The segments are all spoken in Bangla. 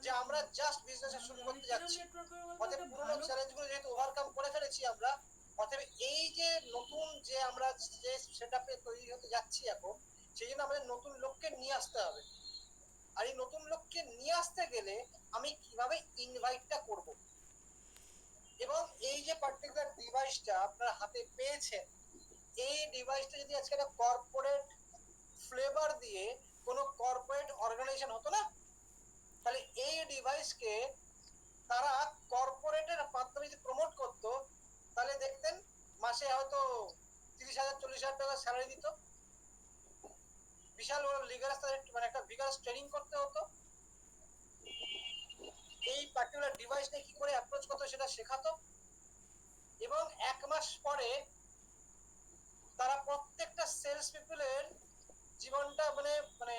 যে আমরা জাস্ট বিজনেস শুরু করতে যাচ্ছি, অতএব পুরোনো চ্যালেঞ্জগুলো যেহেতু ওভারকাম করে ফেলেছি আমরা, অতএব এই যে নতুন যে আমরা যে সেটআপে তৈরি হতে যাচ্ছি এখন, সেই জন্য আমাদের নতুন লোককে নিয়ে আসতে হবে। আর এই নতুন লোককে নিয়ে আসতে গেলে আমি কিভাবে ইনভাইটটা করব, এবং এই যে পার্টিকুলার ডিভাইসটা আপনার হাতে পেয়েছেন, এই ডিভাইসটা যদি আজকে একটা কর্পোরেট ফ্লেভার দিয়ে কোনো কর্পোরেট অর্গানাইজেশন হতো না, তাহলে এই ডিভাইসকে তারা কর্পোরেটের মাধ্যমে যদি প্রমোট করতো, তাহলে দেখতেন মাসে হয়তো 30,000 40,000 টাকা স্যালারি দিত, বিশাল বড় লিগাল মানে একটা বিগাস ট্রেনিং করতে হতো, এই পার্টিকুলার ডিভাইস নিয়ে কি করে অ্যাপ্রোচ করতে সেটা শেখাতো, এবং 1 মাস পরে তারা প্রত্যেকটা সেলস পিপলের জীবনটা মানে মানে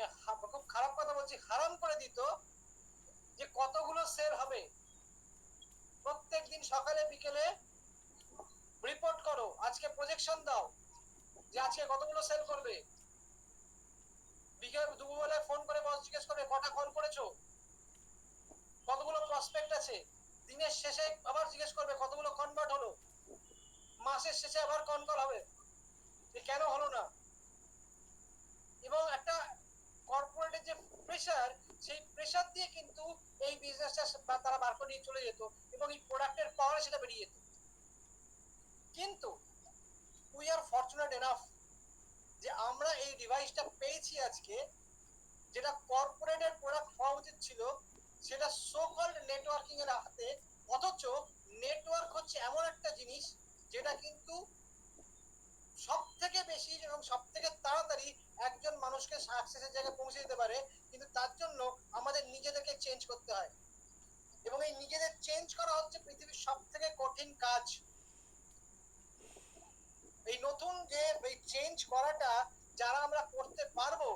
খুব খারাপ কথা বলছি, হারাম করে দিত, যে কতগুলো সেল হবে, প্রত্যেক দিন সকালে বিকেলে রিপোর্ট করো, আজকে প্রজেকশন দাও যে আজকে কতগুলো সেল করবে, বিকেল দুপুরবেলায় ফোন করে বস জিজ্ঞেস করবে কটা কল করেছো, কতগুলো প্রসপেক্ট আছে, দিনের শেষে আবার জিজ্ঞেস করবে কতগুলো কনভার্ট হলো, মাসের শেষে আবার কল হবে যে কেন হলো না। এবং একটা কর্পোরেটের যে প্রেসার, সেই প্রেসার দিয়ে কিন্তু এই বিজনেসটা তারা বার করে নিয়ে চলে যেত, এবং এই প্রোডাক্টের পাওয়ার সেটা বেরিয়ে যেত। কিন্তু উই আর ফরচুনেট এনাফ যে আমরা এই ডিভাইসটা পেয়েছি আজকে, যেটা কর্পোরেটের প্রোডাক্ট হওয়া উচিত ছিল, সেটা সো কল্ড নেটওয়ার্কিং এর হাতে। অথচ নেটওয়ার্ক হচ্ছে এমন একটা জিনিস যেটা কিন্তু সব থেকে বেশি এবং সব থেকে তাড়াতাড়ি একজন মানুষকে সাকসেসের জায়গায় পৌঁছে দিতে পারে, কিন্তু তার জন্য আমাদের নিজেদেরকে চেঞ্জ করতে হয়, এবং এই নিজেদের চেঞ্জ করা হচ্ছে পৃথিবীর সব থেকে কঠিন কাজ। এই নতুন যে এই চেঞ্জ করাটা যারা আমরা করতে পারবো,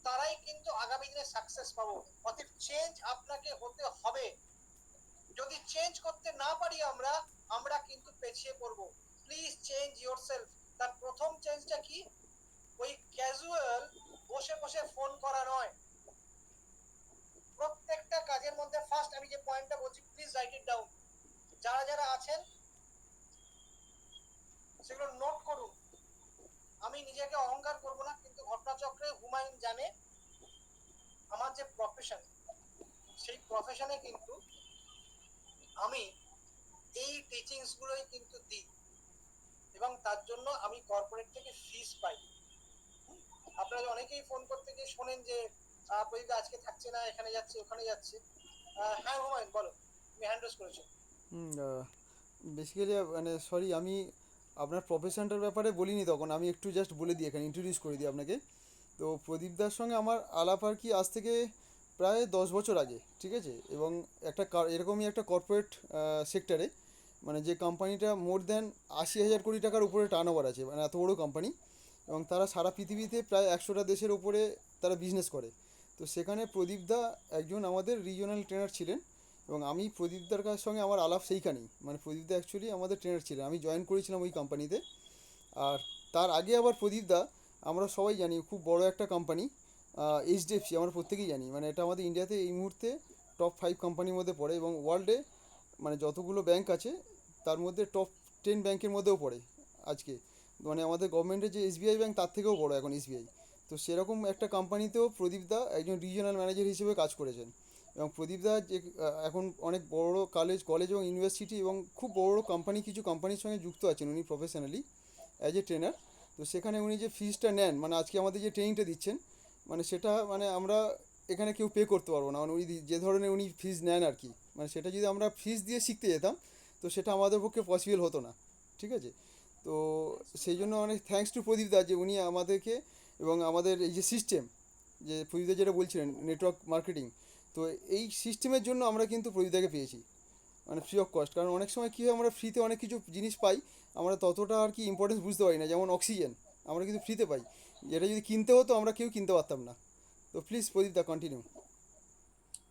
তারাই কিন্তু আগামী দিনে সাকসেস পাবো। অতএব চেঞ্জ আপনাকে হতে হবে, যদি চেঞ্জ করতে না পারি আমরা, আমরা কিন্তু পেছিয়ে পড়বো। Please change yourself. তার প্রথম চেঞ্জটা কি? ওই ক্যাজুয়াল বসে বসে ফোন করা নয়, প্রত্যেকটা কাজের মধ্যে ফার্স্ট আমি যে পয়েন্টটা বলছি, প্লিজ রাইট ইট ডাউন, যারা যারা আছেন সেগুলো নোট করুন। আমি নিজেকে অহংকার করব না, কিন্তু ঘটনাচক্রে হুমায়ুন জানে আমার যে প্রফেশন, সেই প্রফেশনে কিন্তু আমি এই টিচিংস গুলোই কিন্তু দিই, এবং তার জন্য আমি কর্পোরেট থেকে ফিস পাই। আপনারা অনেকেই ফোন করতে গিয়ে শোনেন যে প্রদীপ আজকে থাকছে না, এখানে যাচ্ছে ওখানে যাচ্ছে। হ্যাঁ হুমায়ুন বলো, তুমি হ্যান্ড রেজ করেছো। বেসিক্যালি মানে সরি, আমি আপনার প্রফেশনটার ব্যাপারে বলিনি, তখন আমি একটু জাস্ট বলে দিই, এখানে ইন্ট্রোডিউস করে দিই আপনাকে। তো প্রদীপদার সঙ্গে আমার আলাপ আর কি আজ থেকে প্রায় 10 বছর আগে, ঠিক আছে। এবং একটা এরকমই একটা কর্পোরেট সেক্টরে, মানে যে কোম্পানিটা মোর দ্যান 80,000 কোটি টাকার উপরে টার্ন ওভার আছে, মানে এত বড়ো কোম্পানি, এবং তারা সারা পৃথিবীতে প্রায় 100টা দেশের ওপরে তারা বিজনেস করে। তো সেখানে প্রদীপদা একজন আমাদের রিজিওনাল ট্রেনার ছিলেন, এবং আমি প্রদীপদার কাছ সঙ্গে আমার আলাপ সেইখানেই, মানে প্রদীপদা অ্যাকচুয়ালি আমাদের ট্রেনার ছিলেন, আমি জয়েন করেছিলাম ওই কোম্পানিতে। আর তার আগে আবার প্রদীপদা, আমরা সবাই জানি খুব বড় একটা কোম্পানি এইচডিএফসি, আমরা প্রত্যেকেই জানি, মানে এটা আমাদের ইন্ডিয়াতে এই মুহূর্তে টপ 5 কোম্পানির মধ্যে পড়ে, এবং ওয়ার্ল্ডে মানে যতগুলো ব্যাংক আছে তার মধ্যে টপ 10 ব্যাংকের মধ্যেও পড়ে আজকে। মানে আমাদের গভর্নমেন্টের যে এসবিআই ব্যাংক তার থেকেও বড় এখন এসবিআই। তো সেরকম একটা কোম্পানিতেও প্রদীপদা একজন রিজিওনাল ম্যানেজার হিসেবে কাজ করেছেন। এবং প্রদীপদা যে এখন অনেক বড় কলেজ এবং ইউনিভার্সিটি এবং খুব বড় বড় কোম্পানি, কিছু কোম্পানির সঙ্গে যুক্ত আছেন উনি প্রফেশনালি অ্যাজ এ ট্রেনার। তো সেখানে উনি যে ফিজটা নেন, মানে আজকে আমাদের যে ট্রেনিংটা দিচ্ছেন, মানে সেটা মানে আমরা এখানে কেউ পে করতে পারবো না, মানে উনি যে ধরনের উনি ফিজ নেন আর কি, মানে সেটা যদি আমরা ফিজ দিয়ে শিখতে যেতাম, তো সেটা আমাদের পক্ষে পসিবল হতো না, ঠিক আছে। তো সেই জন্য অনেক থ্যাঙ্কস টু প্রদীপ দা যে উনি আমাদেরকে, এবং আমাদের এই যে সিস্টেম, যে প্রদীপদা যেটা বলছিলেন নেটওয়ার্ক মার্কেটিং, তো এই সিস্টেমের জন্য আমরা কিন্তু প্রদীপদাকে পেয়েছি, মানে ফ্রি অফ কস্ট। কারণ অনেক সময় কী হয়, আমরা ফ্রিতে অনেক কিছু জিনিস পাই, আমরা ততটা আর কি ইম্পর্টেন্স বুঝতে পারি না, যেমন অক্সিজেন আমরা কিন্তু ফ্রিতে পাই, যেটা যদি কিনতে হতো আমরা কেউ কিনতে পারতাম না। তো প্লিজ প্রদীপ দা কন্টিনিউ।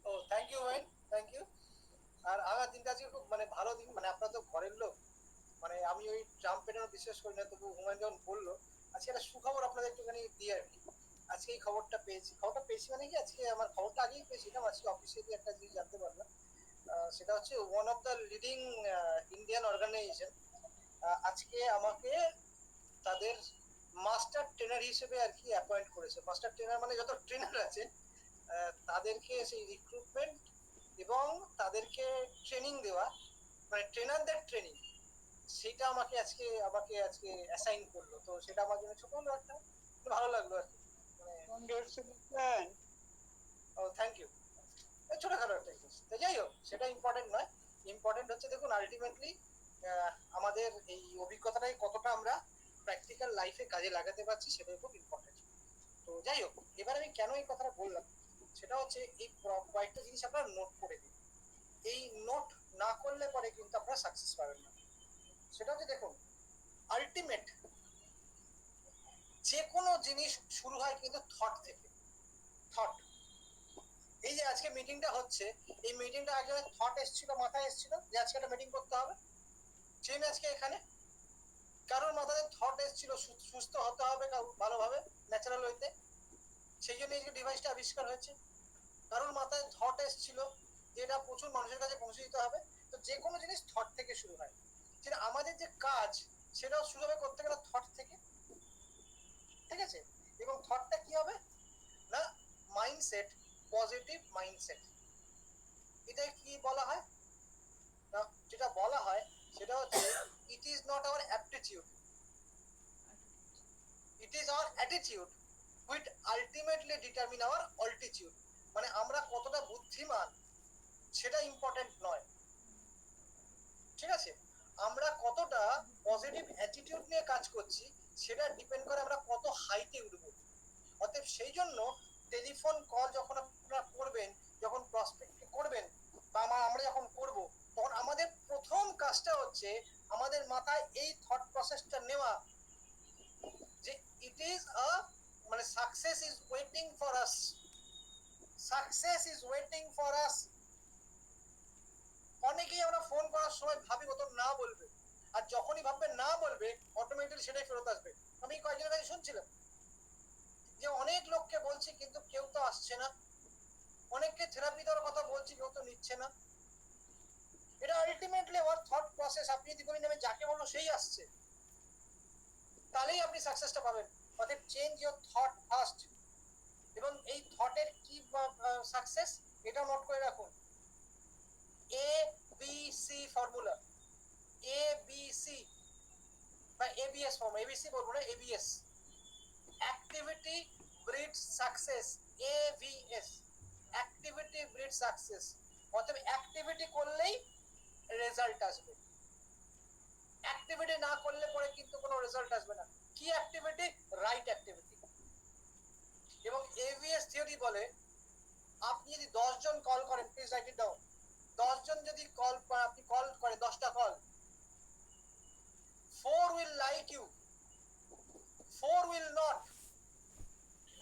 ও thank you Humayun, thank you. আর আমার দিনটা আজকে খুব মানে ভালো দিন, মানে আপনারা তো ঘরের লোক, মানে আমি ওই ট্রাম্প পেটানো বিশ্বাস করি না, তবু হুমায়ুন যখন বললো আজকে একটা সুখবর আপনাদের একটুখানি দিয়ে আর কি। আজকে এই খবরটা পেয়েছি মানে কি আজকে আমার খবরটা আগেই পেয়েছিলাম, আজকে অফিসিয়ালি একটা জিনিস জানতে পারলাম। সেটা হচ্ছে one of the leading Indian organisation আজকে আমাকে তাদের মাস্টার ট্রেনার হিসেবে আর কি অ্যাপয়েন্ট করেছে। মাস্টার ট্রেনার মানে যত ট্রেনার আছে তাদেরকে সেই রিক্রুটমেন্ট এবং তাদেরকে ট্রেনিং দেওয়া, মানে ট্রেনারদের ট্রেনিং, সেটা আমাকে আজকে অ্যাসাইন করলো। তো সেটা আমার জন্য ছোট হলো একটা ভালো লাগলো আর কি, মানে থ্যাংক ইউ। ছোটখাটো একটা জিনিস, তো যাই হোক সেটা ইম্পর্টেন্ট নয়। ইম্পর্টেন্ট হচ্ছে দেখুন আলটিমেটলি আমাদের এই অভিজ্ঞতাটাই কতটা আমরা প্র্যাকটিক্যাল লাইফে কাজে লাগাতে পারছি সেটাই খুব ইম্পর্টেন্ট। তো যাই হোক, এবার আমি কেন এই কথাটা বললাম সেটা হচ্ছে এই কয়েকটা জিনিস আপনারা নোট করে দিন। এই নোট না করলে পরে কিন্তু আপনারা সাকসেস পাবেন না। সেটা হচ্ছে দেখুন আলটিমেট যে কোনো জিনিস শুরু হয় কিন্তু থট থেকে। থট, এই যে আজকে মিটিংটা হচ্ছে, এই মিটিংটা আগে থট এসেছিল, মাথায় এসেছিল যে আজকে একটা মিটিং করতে হবে, সেই আজকে এখানে কারোর মাথায় থট এসেছিল সুস্থ হতে হবে ভালোভাবে ন্যাচারাল হইতে, সেই জন্য এই যে ডিভাইসটা আবিষ্কার হয়েছে। কারোর মাথায় থট এসেছিল যে এটা প্রচুর মানুষের কাছে পৌঁছে দিতে হবে। তো যে কোনো জিনিস থট থেকে শুরু হয়, যেটা আমাদের যে কাজ সেটাও শুরু হবে করতে গেলে থট থেকে, ঠিক আছে? এবং থটটা কি হবে না, মাইন্ডসেট, পজিটিভ মাইন্ডসেট। এটা কি বলা হয় না, যেটা বলা হয় সেটা হচ্ছে it is not our aptitude, it is our attitude which ultimately determine our altitude. মানে আমরা কতটা বুদ্ধিমান সেটা ইম্পর্টেন্ট নয়, ঠিক আছে? আমরা কতটা পজিটিভ অ্যাটিটিউড নিয়ে কাজ করছি সেটা ডিপেন্ড করে আমরা কত হাইটে উঠব। অতএব সেই জন্য টেলিফোন কল যখন আপনারা করবেন, যখন প্রসপেক্ট করবেন বা আমরা যখন করব, তখন আমাদের প্রথম কাজটা হচ্ছে আমাদের মাথায় এই থট প্রসেসটা নেওয়া যে ইট ইজ আ, মানে success is waiting for us, success is waiting for us. অনেকেই আমরা ফোন করার সময় ভাবি ও তো না বলবে, আর যখনই ভাববে না বলবে অটোমেটিক্যালি সেটাই ফেরত আসবে। আমি কয়েকজনের কাছে শুনছিলাম যে অনেক লোককে বলছি কিন্তু কেউ তো আসছে না, অনেককে থেরাপি দেওয়ার কথা বলছি কেউ তো নিচ্ছে না। এটা আলটিমেটলি আমার থট প্রসেস। আপনি যদি বলেন আমি যাকে বলবো সেই আসছে, তাহলেই আপনি সাকসেসটা পাবেন। অতএব চেঞ্জ ইওর থট ফার্স্ট। এবং এই থটের কি সাকসেস এটা নোট করে রাখুন, A B C formula. A B C বা এবিএস ফর্ম, এবিসি বলবো না, ABS, activity breeds success, AVS, activity breeds success. অতএব অ্যাক্টিভিটি করলেই রেজাল্ট আসবে, অ্যাক্টিভিটি না করলে পরে কিন্তু কোনো রেজাল্ট আসবে না। কি অ্যাক্টিভিটি? Right activity. এবং এভিএস থিওরি বলে আপনি যদি 10 জন কল করেন, প্লিজ রাইট ইট ডাউন, 10 জন যদি আপনি কল করেন, 10টা call, 4 will like you, 4 will not,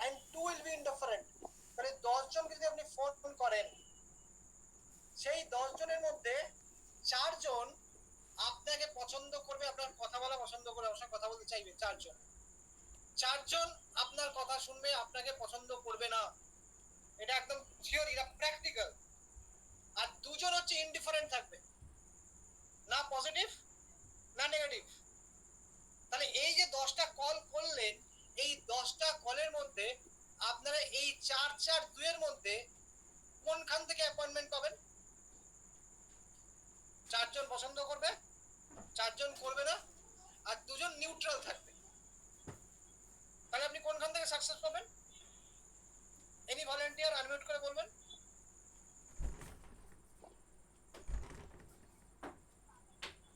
and 2 will be indifferent। তাহলে 10 জনকে যদি আপনি ফোন করেন, সেই 10 জনের মধ্যে 4 জন আপনাকে পছন্দ করবে, আপনার কথা বলা পছন্দ করবে, আপনার কথা বলতে চাইবে। 4 জন, 4 জন আপনার কথা শুনবে, আপনাকে পছন্দ করবে না। এটা একদম থিওরি, এটা প্র্যাকটিক্যাল। আর 2 জন হচ্ছে ইনডিফারেন্ট থাকবে, না পজিটিভ না নেগেটিভ। তাহলে এই যে 10টা কল করলেন, এই 10টা কলের মধ্যে আপনারা এই 4-4-2 এর মধ্যে কোনখান থেকে অ্যাপয়েন্টমেন্ট পাবেন? 4 জন পছন্দ করবে, 4 জন করবে না, আর 2 জন নিউট্রাল থাকবে। তাহলে আপনি কোনখান থেকে সাকসেস পাবেন? এনি ভলান্টিয়ার আনমিউট করে বলবেন।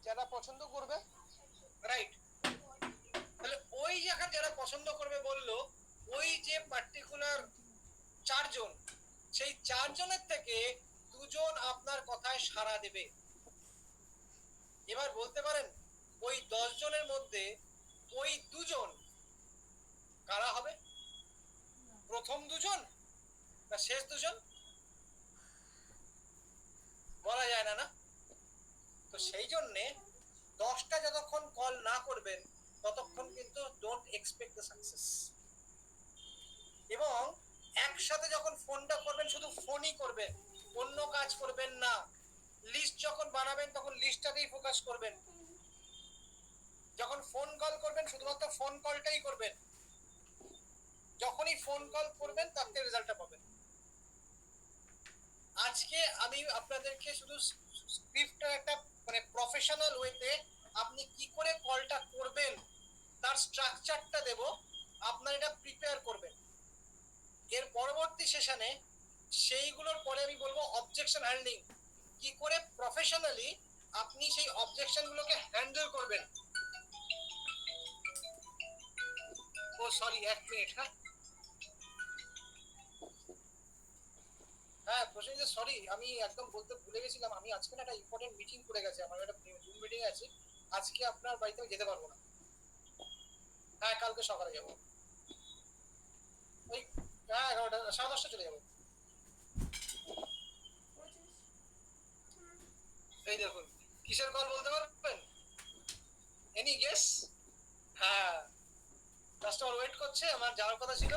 যারা পছন্দ করবে, রাইট। তাহলে ওই জায়গা যারা পছন্দ করবে বললো, ওই যে পার্টিকুলার 4 জন, সেই 4 জনের থেকে 2 জন আপনার কথায় সাড়া দেবে। এবার বলতে পারেন ওই 10 জনের মধ্যে ওই 2 জন কারা হবে? প্রথম 2 জন না শেষ 2 জন? বলা যায় না, না? তো সেই জন্যে 10টা যতক্ষণ কল না করবেন ততক্ষণ কিন্তু ডোন্ট এক্সপেক্ট দ্য সাকসেস। এবং একসাথে যখন ফোনটা করবেন শুধু ফোনই করবেন, অন্য কাজ করবেন না। লিস্ট যখন বানাবেন তখন লিস্টটাতেই ফোকাস করবেন। যখন ফোন কল করবেন শুধুমাত্র ফোন কলটাই করবেন। যখনই ফোন কল করবেন তাতে রেজাল্টটা পাবেন। আজকে আমি আপনাদেরকে শুধু স্ক্রিপ্টটা একটা মানে প্রফেশনাল ওয়েতে আপনি কি করে কলটা করবেন তার স্ট্রাকচারটা দেব, আপনারা এটা প্রিপেয়ার করবেন। এর পরবর্তী সেশনে সেইগুলোর পরে আমি বলবো অবজেকশন হ্যান্ডলিং, কি করে প্রফেশনালি আপনি সেই অবজেকশনগুলোকে হ্যান্ডেল করবেন। ও সরি, 1 মিনিট। হ্যাঁ প্রসেনজিৎ, সরি আমি একদম বলতে ভুলে গেছিলাম, আমি আজকে না একটা ইম্পর্টেন্ট মিটিং পড়ে গেছে, আমার একটা জুম মিটিং আছে, আজকে আপনার বাড়িতে আমি যেতে পারবো না। হ্যাঁ কালকে সকালে যাবো, ওই হ্যাঁ 11টা 10:30 চলে যাবো। এই দেখুন, কিসের কল বলতে পারবেন? Any guess? হ্যাঁ, কাস্টমার ওয়েট করছে, আমার যাওয়ার কথা ছিল,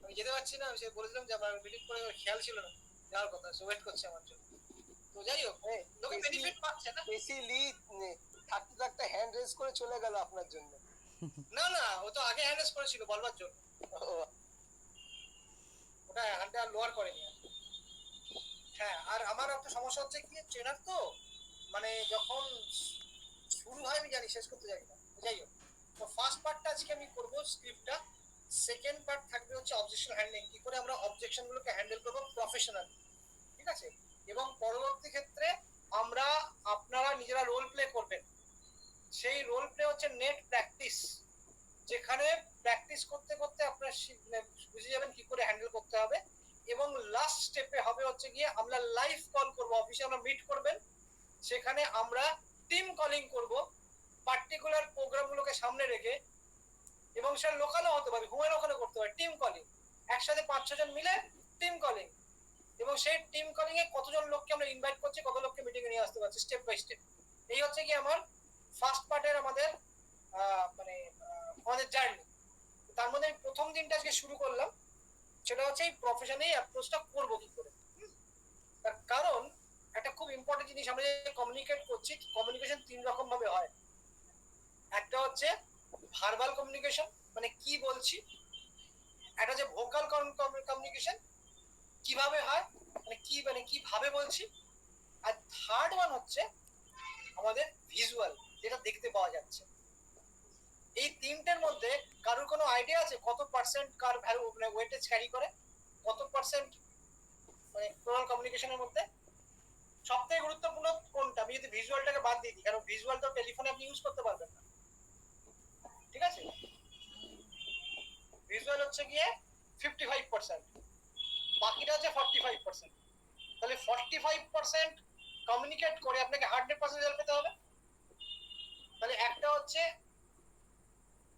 আমি যেতে পারছি না। আমি সে বলেছিলাম যে আমার মিটিং করে খেয়াল ছিল না যাওয়ার কথা, সে ওয়েট করছে আমার জন্য। তো যাই হোক, লোকে বেনিফিট পাচ্ছে না। বেসিলি থাকতে থাকতে হ্যান্ড রেজ করে চলে গেল আপনার জন্য। না না, ও তো আগে হ্যান্ডেস করেছিল বলবার জন্য, ওটা হ্যান্ডটা লোয়ার করেনি আর। হ্যাঁ, আর আমার একটা সমস্যা হচ্ছে কি, ট্রেনার তো মানে যখন শুরু হয় আমি জানি, শেষ করতে জানি না। যাই হোক, তো ফার্স্ট পার্টটা আজকে আমি করবো স্ক্রিপ্টটা, সেকেন্ড পার্ট থাকবে হচ্ছে অবজেকশন হ্যান্ডলিং, কি করে আমরা অবজেকশন গুলোকে হ্যান্ডেল করবো প্রফেশনালি, ঠিক আছে? এবং পরবর্তী ক্ষেত্রে আমরা আপনারা নিজেরা রোল প্লে করবেন। সেই রোল প্লে হচ্ছে নেট প্র্যাকটিস, যেখানে প্র্যাকটিস করতে করতে আপনারা বুঝে যাবেন কি করে হ্যান্ডেল করতে হবে। এবং লাস্ট স্টেপে হবে হচ্ছে গিয়ে আমরা লাইভ কল করব, অফিসে আমরা মিট করবেন, সেখানে আমরা টিম কলিং করব পার্টিকুলার প্রোগ্রামগুলোকে সামনে রেখে, এবং সেটা লোকালও হতে পারে, হোমের ওখানে করতে পারে টিম কলিং, একসাথে 5-6 জন মিলে টিম কলিং। এবং সেই টিম কলিং এ কতজন লোককে আমরা ইনভাইট করছি, কত লোককে মিটিং এ নিয়ে আসতে পারছি স্টেপ বাই স্টেপ। এই হচ্ছে কি আমার ফার্স্ট পার্টের আমাদের মানে আমাদের জার্নি। তার মধ্যে আমি প্রথম দিনটা আজকে শুরু করলাম, সেটা হচ্ছে এই প্রফেশনে অ্যাপ্রোচটা করবো কি করে। তার কারণ একটা খুব ইম্পর্টেন্ট জিনিস, আমরা যে কমিউনিকেট করছি, কমিউনিকেশন 3 রকম ভাবে হয়। একটা হচ্ছে ভার্বাল কমিউনিকেশন, মানে কি বলছি। একটা হচ্ছে ভোকাল কমিউনিকেশন, কিভাবে হয়, মানে কিভাবে বলছি। আর থার্ড ওয়ান হচ্ছে আমাদের ভিজুয়াল, যেটা দেখতে পাওয়া যাচ্ছে। এই তিনটের মধ্যে কারোর কোনো আইডিয়া আছে কত পার্সেন্ট কার ভ্যালু মানে ওয়েটেজ ক্যারি করে, কত পার্সেন্ট মানে টোটাল কমিউনিকেশনের মধ্যে সবথেকে গুরুত্বপূর্ণ কোনটা? আমি যদি ভিজুয়ালটাকে বাদ দিয়ে দিই, কারণ ভিজুয়াল তো টেলিফোনে আপনি ইউজ করতে পারবেন না, ঠিক আছে? ভিজুয়াল হচ্ছে গিয়ে 55%, বাকিটা হচ্ছে 45%। তাহলে 45% কমিউনিকেট করে আপনাকে 100% রেজাল্ট পেতে হবে। তাহলে একটা হচ্ছে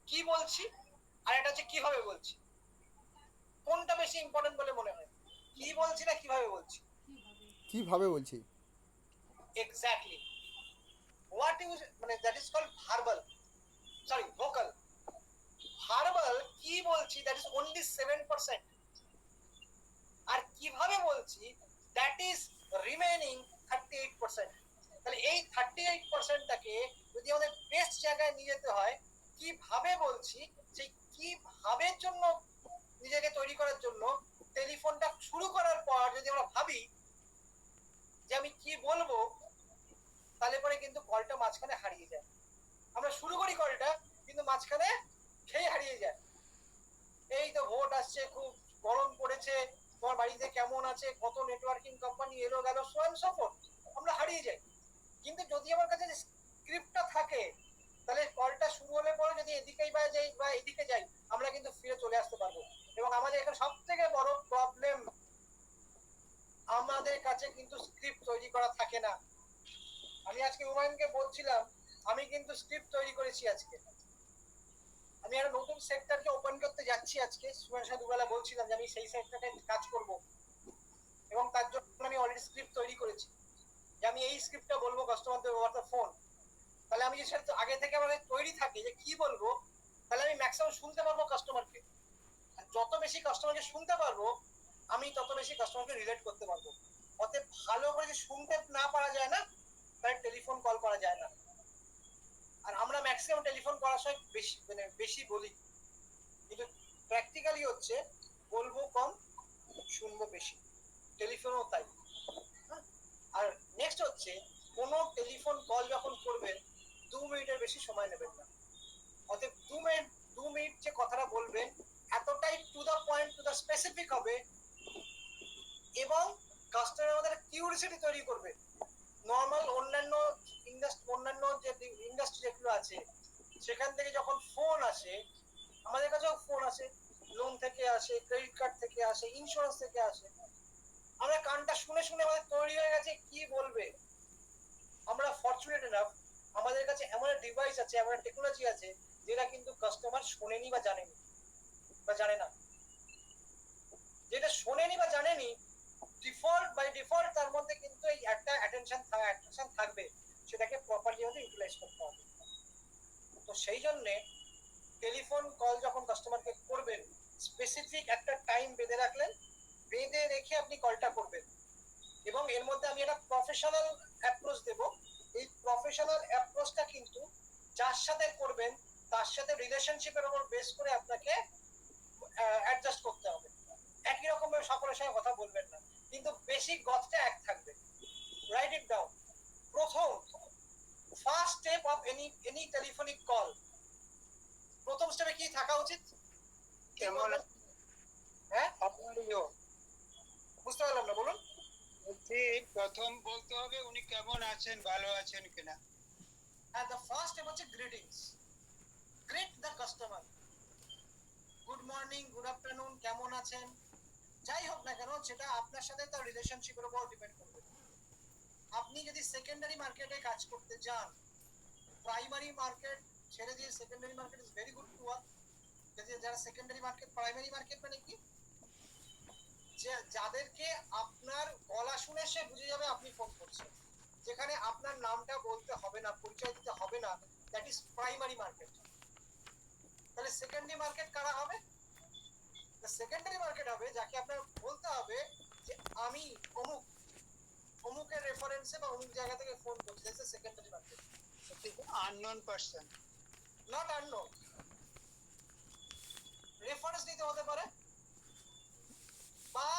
কি বলছি, আর একটা হচ্ছে কিভাবে বলছি। কোনটা বেশি ইম্পর্টেন্ট বলে মনে হয়, কি বলছি না কিভাবে বলছি? কিভাবে বলছি? এক্স্যাক্টলি, হোয়াট ইউজ মানে that is called verbal, sorry vocal. Verbal কি বলছি দ্যাট ইজ অনলি 7%, আর কিভাবে বলছি দ্যাট ইজ রিমেইনিং 38%। তাহলে এই 38%টাকে যদি আমাদের বেস্ট জায়গায় নিয়ে যেতে হয়, কিভাবে বলছি, যে কিভাবে জন্য নিজেকে তৈরি করার জন্য টেলিফোনটা শুরু করার পর যদি আমরা ভাবি যে আমি কি বলবো, তাহলে পরে কিন্তু কলটা মাঝখানে হারিয়ে যায়। আমরা শুরু করি কলটা, কিন্তু মাঝখানে খেয়ে হারিয়ে যায়। এই তো ভোট আসছে, খুব গরম পড়েছে, তোমার বাড়িতে কেমন আছে, কত নেটওয়ার্কিং কোম্পানি এলো গেল, সো এন্ড সো ফোর্থ, আমরা হারিয়ে যাই। কিন্তু যদি আমার কাছে স্ক্রিপ্টটা থাকে, তাহলে কলটা শুরু হলে পরে যদি এদিকেই বা যাই বা এদিকে যাই, আমরা কিন্তু ফিরে চলে আসতে পারবো। এবং আমাদের এখানে সব থেকে বড় প্রবলেম, আমাদের কাছে কিন্তু স্ক্রিপ্ট তৈরি করা থাকে না। আমি আজকে হুমায়ুনকে বলছিলাম, আমি কিন্তু স্ক্রিপ্ট তৈরি করেছি আজকে। আমি একটা নতুন সেক্টরকে ওপেন করতে যাচ্ছি আজকে, সুমের সাথে দুবেলা বলছিলাম যে আমি সেই সেক্টরে কাজ করব, এবং তার জন্য আমি অলরেডি স্ক্রিপ্ট তৈরি করেছি, যে আমি এই স্ক্রিপ্টটা বলবো কাস্টমারদের ওভার দ্য ফোন। তাহলে আমি যে সেটা আগে থেকে আমাদের তৈরি থাকে যে কি বলবো, তাহলে আমি ম্যাক্সিমাম শুনতে পারবো কাস্টমারকে। আর যত বেশি কাস্টমারকে শুনতে পারবো আমি তত বেশি কাস্টমারকে রিলেট করতে পারবো। অতএব ভালো করে যদি শুনতে না পারা যায় না তাহলে টেলিফোন কল করা যায় না। আর আমরা ম্যাক্সিমাম টেলিফোন করার সময় বেশি বলি, কিন্তু প্র্যাকটিক্যালি হচ্ছে বলবো কম, শুনবো বেশি। টেলিফোনও তাই। হ্যাঁ? আর নেক্সট হচ্ছে কোনো টেলিফোন কল যখন করবেন 2 মিনিটের বেশি সময় নেবেন না। অতএব 2 মিনিট যে কথাটা বলবেন এতটাই to the point, to the specific হবে এবং কাস্টমারের মধ্যে কিউরিওসিটি তৈরি করবে। নর্মাল অন্যান্য যে ইন্ডাস্ট্রি যেগুলো আছে সেখান থেকে যখন ফোন আসে, আমাদের কাছেও ফোন আসে, লোন থেকে আসে, ক্রেডিট কার্ড থেকে আসে, ইন্স্যুরেন্স থেকে আসে, আমরা কানটা শুনে শুনে আমাদের তৈরি হয়ে গেছে কি বলবে। আমরা ফরচুনেট এনাফ আমাদের কাছে এমন একটা ডিভাইস আছে, এমন একটা টেকনোলজি আছে যেটা কিন্তু কাস্টমার শোনেনি বা জানেনি বা জানে না। যেটা শোনেনি বা জানেনি বাই ডিফল্ট তার মধ্যে কিন্তু এই একটা অ্যাটেনশন থাকবে, সেটাকে প্রপারলি আমাদের ইউটিলাইজ করতে হবে। তো সেই জন্য টেলিফোন কল যখন কাস্টমারকে করবেন স্পেসিফিক একটা টাইম বেঁধে রাখলেন, বেঁধে রেখে আপনি কলটা করবেন এবং এর মধ্যে আমি একটা প্রফেশনাল অ্যাপ্রোচ দেব। এই প্রফেশনাল অ্যাপ্রোচটা কিন্তু যার সাথে করবেন তার সাথে রিলেশনশিপের উপর বেস করে আপনাকে অ্যাডজাস্ট করতে হবে। একই রকম ভাবে সকলের সঙ্গে কথা বলবেন না, কিন্তু বেসিক গতটা এক থাকবে। Write it down. প্রথম first step of any telephonic call, প্রথম স্টেপে কি থাকা উচিত? কেমন হ্যাঁ, আপনারও বুঝতে পারলাম না, বলুন। বলছি প্রথম বলতে হবে উনি কেমন আছেন, ভালো আছেন কিনা। And the first step হচ্ছে greetings. Greet the customer. Good morning, good afternoon, কেমন আছেন, যাই হোক না কেন সেটা আপনার সাথে তার রিলেশনশিপের উপর ডিপেন্ড করবে। আপনি যদি সেকেন্ডারি মার্কেটে কাজ করতে যান, প্রাইমারি মার্কেট ছেড়ে দিয়ে secondary market is very good to work. যদি যারা সেকেন্ডারি মার্কেট, প্রাইমারি মার্কেট মানে কি, যে যাদেরকে আপনার গলা শুনে সে বুঝে যাবে আপনি ফোন করছেন, যেখানে আপনার নামটা বলতে হবে না, পরিচয় দিতে হবে না, দ্যাট ইজ প্রাইমারি মার্কেট। তাহলে সেকেন্ডারি মার্কেট কারা হবে? সেকেন্ডারি মার্কেট হবে যাকে আপনার বলতে হবে যে আমি অমুক অমুকের রেফারেন্সে বা অমুক জায়গা থেকে ফোন করছি, that's the secondary market. Unknown person, not unknown. Reference দিতে হতে পারে বা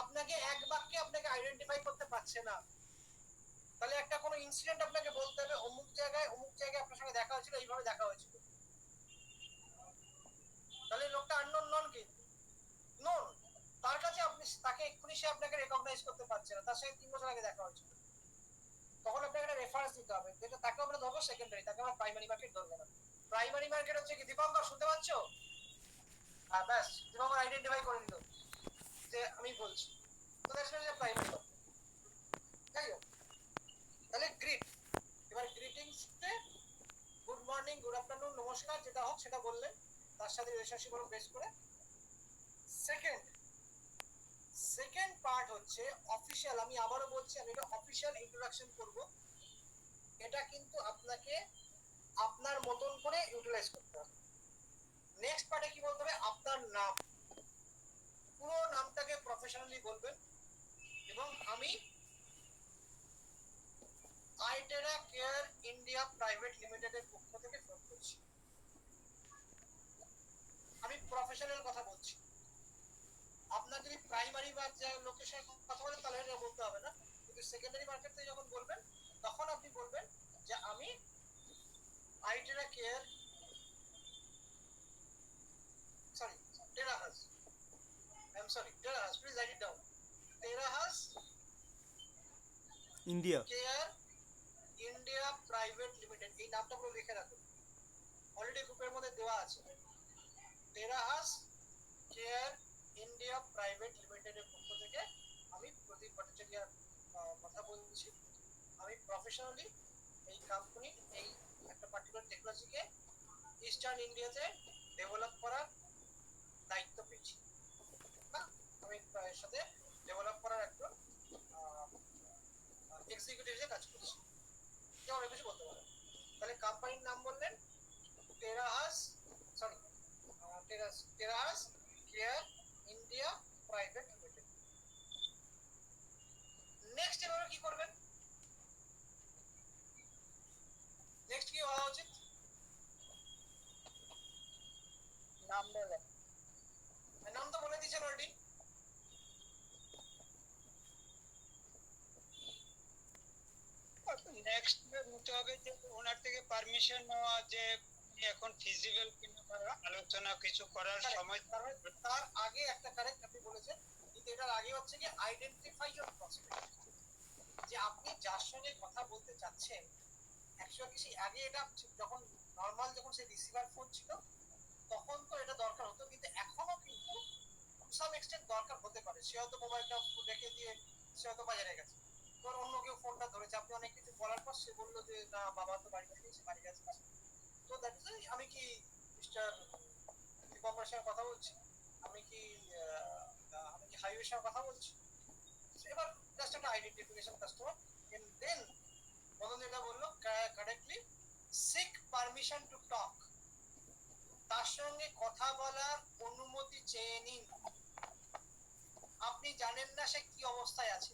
আপনাকে এক বাক্যে আপনাকে আইডেন্টিফাই করতে পারছে না, তাহলে একটা কোনো ইনসিডেন্ট আপনাকে বলতে হবে অমুক জায়গায় আপনার সঙ্গে দেখা হয়েছিল, এইভাবে দেখা হয়েছিল। তাহলে লোকটা আননোন নন কি নন, তার কাছে আপনি তাকে এক্ষুনি সে আপনাকে রেকগনাইজ করতে পারছে না, তার সাথে 3 বছর আগে দেখা হয়েছিল, তখন আপনাকে একটা রেফারেন্স দিতে হবে, যেটা তাকে আমরা ধরবো সেকেন্ডারি, তাকে আমরা প্রাইমারি মার্কেট ধরবো না। প্রাইমারি মার্কেট হচ্ছে কি, দীপঙ্কর শুনতে পাচ্ছ? হ্যাঁ ব্যাস, দীপঙ্কর আইডেন্টিফাই করে নিল যে আমি বলছি, তো দ্যাটস প্রাইমারি মার্কেট। যাই হোক, তাহলে গ্রিট, এবার গ্রিটিংসে গুড মর্নিং, গুড আফটারনুন, নমস্কার যেটা হোক সেটা বললেন, তার সাথে রিলেশনশিপ উপর বেস করে। সেকেন্ড পার্ট হচ্ছে অফিশিয়াল, আমি আবারও বলছি আমি এটা অফিশিয়াল ইন্ট্রোডাকশন করব, এটা কিন্তু আপনাকে আপনার মতন করে ইউটিলাইজ করতে হবে। নেক্সট পার্টে কি বলতে হবে, আপনার নাম, পুরো নামটাকে প্রফেশনালি বলবেন এবং আমি আইটেরা কেয়ার ইন্ডিয়া প্রাইভেট লিমিটেডের পক্ষ থেকে ফোন করছি, আমি প্রফেশনাল কথা বলছি। আপনার যদি প্রাইমারি বা লোকের সঙ্গে কথা বলেন তাহলে এটা বলতে হবে না, কিন্তু সেকেন্ডারি মার্কেট থেকে যখন বলবেন তখন আপনি বলবেন যে আমি আইটেরা care, sorry Terahaus, I am sorry Terahaus, please write it down, Terahaus India care India private limited, এই নামটা পুরো লিখে রাখুন, অলরেডি গ্রুপের মধ্যে দেওয়া আছে। টেরাহাস কেয়ার ইন্ডিয়া প্রাইভেট লিমিটেডের পক্ষ থেকে আমি প্রদীপ ভট্টাচার্য কথা বলছি। আমি প্রফেশনালি এই কোম্পানি, এই একটা পার্টিকুলার টেকনোলজিকে ইস্টার্ন ইন্ডিয়াতে ডেভেলপ করার দায়িত্ব পেয়েছি, না আমি এর সাথে ডেভেলপ করার একজন এক্সিকিউটিভে কাজ করছি, যেমন কিছু বলতে পারেন। তাহলে কোম্পানির নাম বললেন Terahaus, sorry Terras care India private limited. Next এবারে কি করবেন? নেক্সট কি হওয়া উচিত? নাম বলেন। নাম তো বলে দিয়েছেন অলরেডি। নেক্সট নিতে হবে যে ওনার থেকে পারমিশন নেওয়া যে উনি এখন ফিজিবল কিনা বা আলোচনা কিছু করার সময়। তার আগে একটা কারেক্ট আপনি বলেছেন, কিন্তু এটার আগে হচ্ছে কি আইডেন্টিফাই ইওর প্রসপেক্ট, যে আপনি যার সঙ্গে কথা বলতে চাচ্ছেন অ্যাকচুয়ালি সেই আগে এটা যখন নর্মাল যখন সেই রিসিভার ফোন ছিল তখন তো এটা দরকার হতো, কিন্তু এখনো কিন্তু সাম এক্সটেন্ট দরকার হতে পারে। সে হয়তো মোবাইলটা রেখে দিয়ে সে হয়তো বাজারে গেছে, তোর অন্য কেউ ফোনটা ধরেছে, আপনি অনেক কিছু বলার পর সে বললো যে না বাবা তো বাড়ি নেই, সে বাড়ি গেছে। তো দ্যাট ইজ, আমি কি মিস্টার দীপঙ্করের সঙ্গে কথা বলছি? আমি কি হাইওয়ের সঙ্গে কথা বলছি? এবার জাস্ট একটা identification customer, and then Madan যেটা বললো correctly, seek permission to talk, তার সঙ্গে কথা বলার অনুমতি চেয়ে নিন। আপনি জানেন না সে কি অবস্থায় আছে,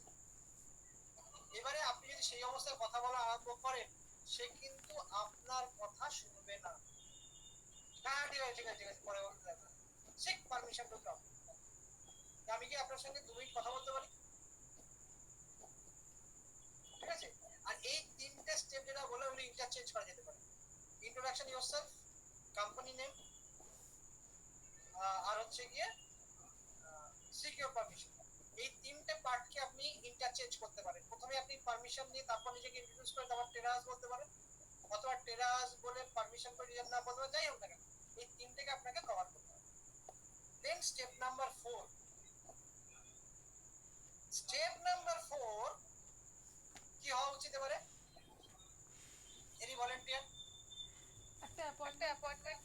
এবারে আপনি যদি সেই অবস্থায় কথা বলা আরম্ভ করেন সে কিন্তু আপনার কথা শুনবে না। হ্যাঁ ঠিক আছে ঠিক আছে ঠিক আছে, পরে বলতে যাবে। সিক পারমিশন টু টক, আমি কি আপনার সঙ্গে 2 মিনিট কথা বলতে পারি? ঠিক আছে। আর এই তিনটে স্টেপ যেটা বলে ওগুলো ইন্টারচেঞ্জ করা যেতে পারে। ইন্ট্রোডাকশন ইয়োরসেলফ, কোম্পানি নেম, আর হচ্ছে গিয়ে সিকিউর পারমিশন, এই তিনটে পার্টকে আপনি ইন্টারচেঞ্জ করতে পারেন। প্রথমে আপনি পারমিশন নিয়ে তারপর নিজেকে ইন্ট্রোডিউস করে তারপর টেরাস বলতে পারেন, অথবা টেরাস বলে পারমিশন করে নিজের নাম বলতে পারেন, যাই হোক না কেন এই তিনটেকে আপনাকে কভার করতে হবে। Then step number 4, step number 4 কি হওয়া উচিত এবারে? Any volunteer? একটা অ্যাপয়েন্টমেন্ট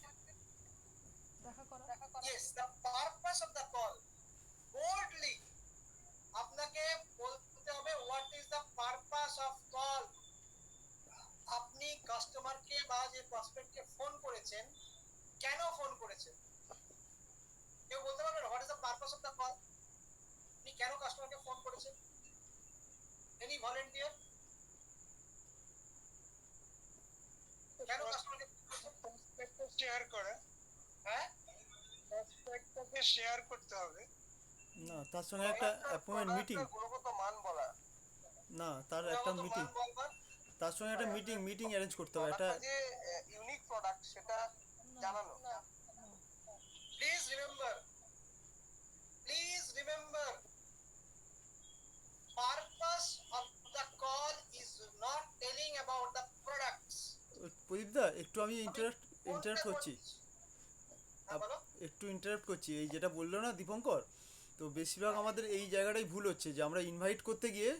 দেখা করা। Yes, the purpose of the call. Boldly আপনাকে বলতে হবে what is the purpose of call. আপনি কাস্টমারকে বা যে প্রসপেক্টকে ফোন করেছেন কেন ফোন করেছেন? কেউ বলতে পারবেন what is the purpose of the call? আপনি কেন কাস্টমারকে ফোন করেছেন? Any volunteer? কেন কাস্টমারকে শেয়ার করা, হ্যাঁ প্রসপেক্টটাকে শেয়ার করতে হবে। না তার সঙ্গে একটা অ্যাপয়েন্টমেন্ট মিটিং, গুণগত মান বলা, না তার একটা গুণগত মিটিং, মান বলবার, তার সঙ্গে একটা মিটিং অ্যারেঞ্জ করতে হবে একটা। যে ইউনিক প্রোডাক্ট সেটা জানানো। Please remember, purpose of the call is not telling about the products. প্রদীপদা একটু আমি ইন্টারাপ্ট করছি, হ্যাঁ বলো। একটু ইন্টারাপ্ট করছি। এই যেটা বললো না দীপঙ্কর, তো বেশিরভাগ আমাদের এই জায়গাটাই ভুল হচ্ছে যে আমরা ইনভাইট করতে গিয়ে